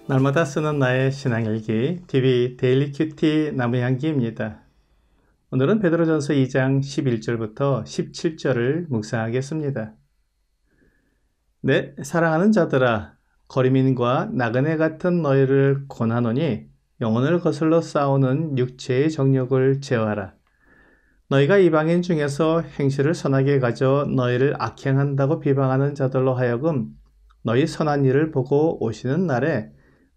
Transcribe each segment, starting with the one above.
날마다 쓰는 나의 신앙일기 TV 데일리 큐티 나무향기입니다. 오늘은 베드로전서 2장 11절부터 17절을 묵상하겠습니다. 네, 사랑하는 자들아, 거리민과 나그네 같은 너희를 권하노니 영혼을 거슬러 싸우는 육체의 정욕을 제어하라. 너희가 이방인 중에서 행실을 선하게 가져 너희를 악행한다고 비방하는 자들로 하여금 너희 선한 일을 보고 오시는 날에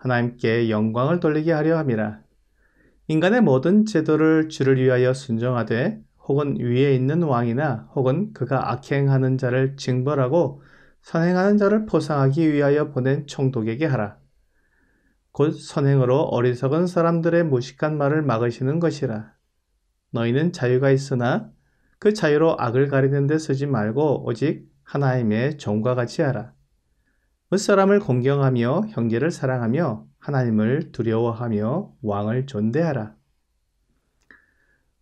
하나님께 영광을 돌리게 하려 함이라. 인간의 모든 제도를 주를 위하여 순종하되 혹은 위에 있는 왕이나 혹은 그가 악행하는 자를 징벌하고 선행하는 자를 포상하기 위하여 보낸 총독에게 하라. 곧 선행으로 어리석은 사람들의 무식한 말을 막으시는 것이라. 너희는 자유가 있으나 그 자유로 악을 가리는 데 쓰지 말고 오직 하나님의 종과 같이 하라. 윗사람을 공경하며 형제를 사랑하며 하나님을 두려워하며 왕을 존대하라.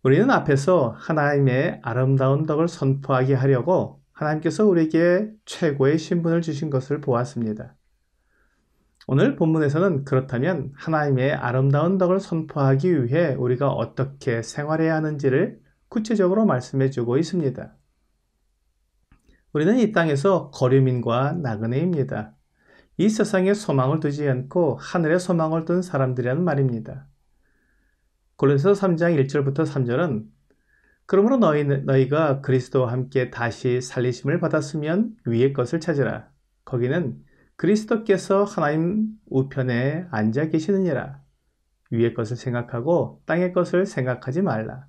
우리는 앞에서 하나님의 아름다운 덕을 선포하게 하려고 하나님께서 우리에게 최고의 신분을 주신 것을 보았습니다. 오늘 본문에서는 그렇다면 하나님의 아름다운 덕을 선포하기 위해 우리가 어떻게 생활해야 하는지를 구체적으로 말씀해 주고 있습니다. 우리는 이 땅에서 거류민과 나그네입니다. 이 세상에 소망을 두지 않고 하늘에 소망을 둔 사람들이라는 말입니다. 골로새서 3장 1절부터 3절은 그러므로 너희가 그리스도와 함께 다시 살리심을 받았으면 위의 것을 찾으라. 거기는 그리스도께서 하나님 우편에 앉아 계시느니라. 위의 것을 생각하고 땅의 것을 생각하지 말라.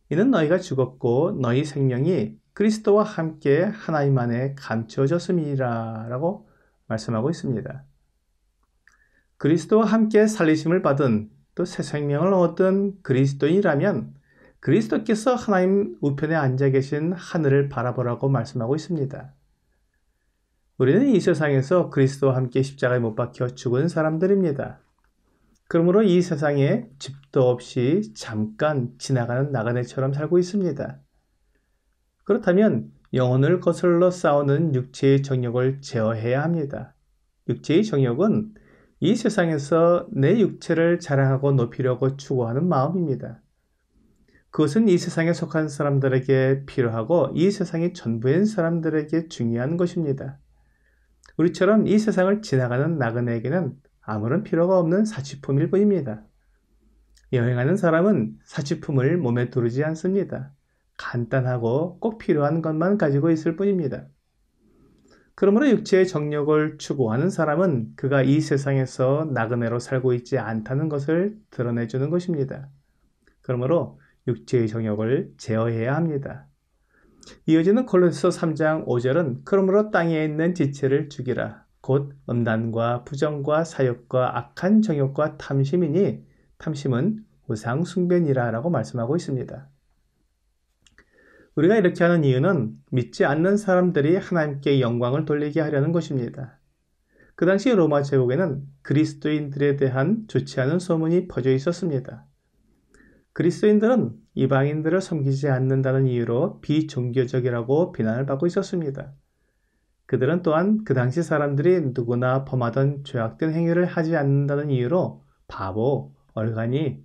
이는 너희가 죽었고 너희 생명이 그리스도와 함께 하나님 안에 감추어졌음이니라 라고 말씀하고 있습니다. 그리스도와 함께 살리심을 받은 또 새 생명을 얻은 그리스도인이라면 그리스도께서 하나님 우편에 앉아 계신 하늘을 바라보라고 말씀하고 있습니다. 우리는 이 세상에서 그리스도와 함께 십자가에 못 박혀 죽은 사람들입니다. 그러므로 이 세상에 집도 없이 잠깐 지나가는 나그네처럼 살고 있습니다. 그렇다면 영혼을 거슬러 싸우는 육체의 정욕을 제어해야 합니다. 육체의 정욕은 이 세상에서 내 육체를 자랑하고 높이려고 추구하는 마음입니다. 그것은 이 세상에 속한 사람들에게 필요하고 이 세상의 전부인 사람들에게 중요한 것입니다. 우리처럼 이 세상을 지나가는 나그네에게는 아무런 필요가 없는 사치품일 뿐입니다. 여행하는 사람은 사치품을 몸에 두르지 않습니다. 간단하고 꼭 필요한 것만 가지고 있을 뿐입니다. 그러므로 육체의 정욕을 추구하는 사람은 그가 이 세상에서 나그네로 살고 있지 않다는 것을 드러내주는 것입니다. 그러므로 육체의 정욕을 제어해야 합니다. 이어지는 골로새서 3장 5절은 그러므로 땅에 있는 지체를 죽이라. 곧 음란과 부정과 사욕과 악한 정욕과 탐심이니 탐심은 우상 숭배니라 라고 말씀하고 있습니다. 우리가 이렇게 하는 이유는 믿지 않는 사람들이 하나님께 영광을 돌리게 하려는 것입니다. 그 당시 로마 제국에는 그리스도인들에 대한 좋지 않은 소문이 퍼져 있었습니다. 그리스도인들은 이방인들을 섬기지 않는다는 이유로 비종교적이라고 비난을 받고 있었습니다. 그들은 또한 그 당시 사람들이 누구나 범하던 죄악된 행위를 하지 않는다는 이유로 바보, 얼간이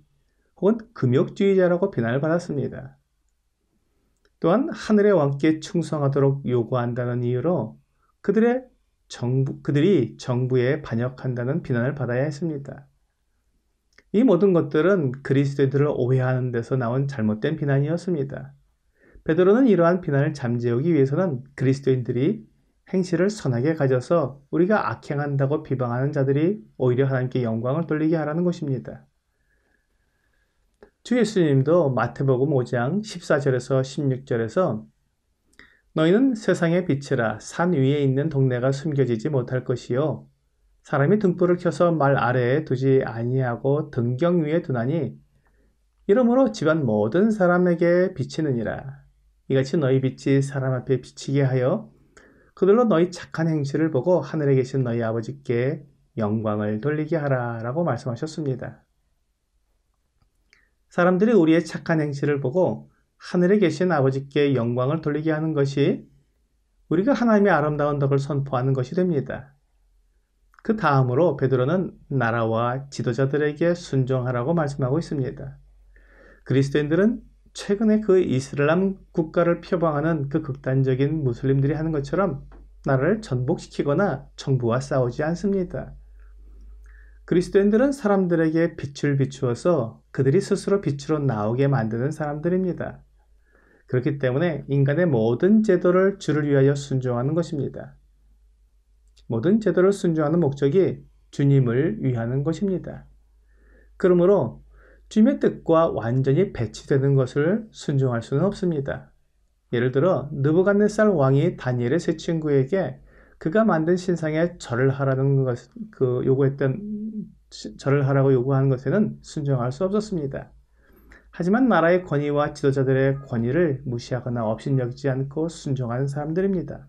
혹은 금욕주의자라고 비난을 받았습니다. 또한 하늘의 왕께 충성하도록 요구한다는 이유로 그들이 정부에 반역한다는 비난을 받아야 했습니다. 이 모든 것들은 그리스도인들을 오해하는 데서 나온 잘못된 비난이었습니다. 베드로는 이러한 비난을 잠재우기 위해서는 그리스도인들이 행실을 선하게 가져서 우리가 악행한다고 비방하는 자들이 오히려 하나님께 영광을 돌리게 하라는 것입니다. 주 예수님도 마태복음 5장 14절에서 16절에서 너희는 세상의 빛이라. 산 위에 있는 동네가 숨겨지지 못할 것이요 사람이 등불을 켜서 말 아래에 두지 아니하고 등경 위에 두나니 이러므로 집안 모든 사람에게 비치느니라. 이같이 너희 빛이 사람 앞에 비치게 하여 그들로 너희 착한 행실을 보고 하늘에 계신 너희 아버지께 영광을 돌리게 하라 라고 말씀하셨습니다. 사람들이 우리의 착한 행실을 보고 하늘에 계신 아버지께 영광을 돌리게 하는 것이 우리가 하나님의 아름다운 덕을 선포하는 것이 됩니다. 그 다음으로 베드로는 나라와 지도자들에게 순종하라고 말씀하고 있습니다. 그리스도인들은 최근에 그 이슬람 국가를 표방하는 그 극단적인 무슬림들이 하는 것처럼 나라를 전복시키거나 정부와 싸우지 않습니다. 그리스도인들은 사람들에게 빛을 비추어서 그들이 스스로 빛으로 나오게 만드는 사람들입니다. 그렇기 때문에 인간의 모든 제도를 주를 위하여 순종하는 것입니다. 모든 제도를 순종하는 목적이 주님을 위하는 것입니다. 그러므로 주님의 뜻과 완전히 배치되는 것을 순종할 수는 없습니다. 예를 들어 느부갓네살 왕이 다니엘의 세 친구에게 그가 만든 신상에 절을 하라는 절을 하라고 요구하는 것에는 순종할 수 없었습니다. 하지만 나라의 권위와 지도자들의 권위를 무시하거나 업신여기지 않고 순종하는 사람들입니다.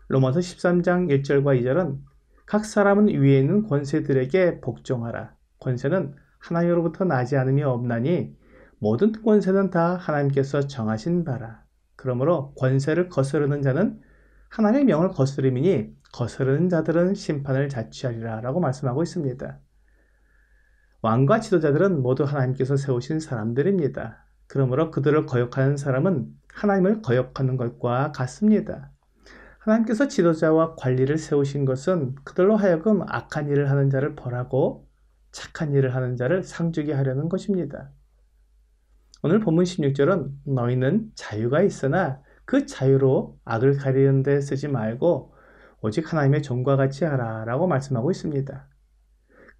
로마서 13장 1절과 2절은 각 사람은 위에 있는 권세들에게 복종하라. 권세는 하나님으로부터 나지 않음이 없나니 모든 권세는 다 하나님께서 정하신 바라. 그러므로 권세를 거스르는 자는 하나님의 명을 거스름이니 거스르는 자들은 심판을 자취하리라 라고 말씀하고 있습니다. 왕과 지도자들은 모두 하나님께서 세우신 사람들입니다. 그러므로 그들을 거역하는 사람은 하나님을 거역하는 것과 같습니다. 하나님께서 지도자와 관리를 세우신 것은 그들로 하여금 악한 일을 하는 자를 벌하고 착한 일을 하는 자를 상주게 하려는 것입니다. 오늘 본문 16절은 너희는 자유가 있으나 그 자유로 악을 가리는 데 쓰지 말고 오직 하나님의 종과 같이 하라 라고 말씀하고 있습니다.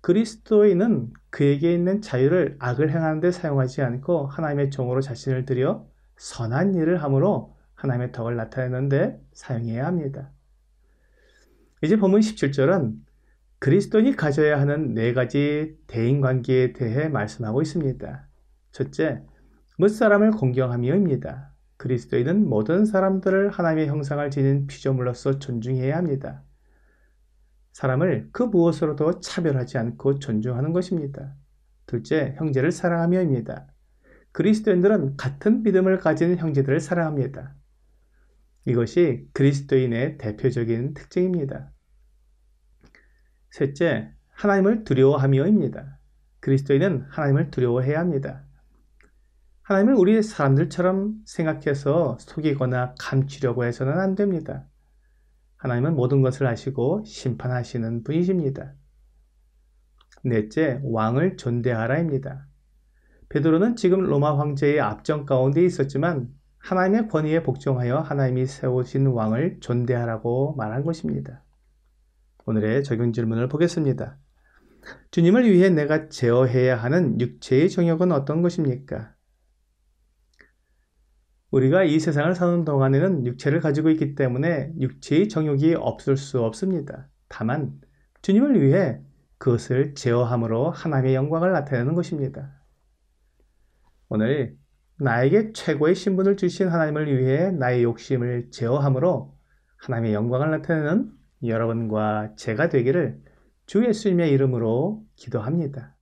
그리스도인은 그에게 있는 자유를 악을 행하는 데 사용하지 않고 하나님의 종으로 자신을 들여 선한 일을 함으로 하나님의 덕을 나타내는 데 사용해야 합니다. 이제 본문 17절은 그리스도인이 가져야 하는 4가지 대인관계에 대해 말씀하고 있습니다. 첫째, 무사람을 공경하며입니다. 그리스도인은 모든 사람들을 하나님의 형상을 지닌 피조물로서 존중해야 합니다. 사람을 그 무엇으로도 차별하지 않고 존중하는 것입니다. 둘째, 형제를 사랑하며입니다. 그리스도인들은 같은 믿음을 가진 형제들을 사랑합니다. 이것이 그리스도인의 대표적인 특징입니다. 셋째, 하나님을 두려워하며입니다. 그리스도인은 하나님을 두려워해야 합니다. 하나님을 우리 사람들처럼 생각해서 속이거나 감추려고 해서는 안 됩니다. 하나님은 모든 것을 아시고 심판하시는 분이십니다. 넷째, 왕을 존대하라입니다. 베드로는 지금 로마 황제의 압정 가운데 있었지만 하나님의 권위에 복종하여 하나님이 세우신 왕을 존대하라고 말한 것입니다. 오늘의 적용 질문을 보겠습니다. 주님을 위해 내가 제어해야 하는 육체의 정욕은 어떤 것입니까? 우리가 이 세상을 사는 동안에는 육체를 가지고 있기 때문에 육체의 정욕이 없을 수 없습니다. 다만 주님을 위해 그것을 제어함으로 하나님의 영광을 나타내는 것입니다. 오늘 나에게 최고의 신분을 주신 하나님을 위해 나의 욕심을 제어함으로 하나님의 영광을 나타내는 여러분과 제가 되기를 주 예수님의 이름으로 기도합니다.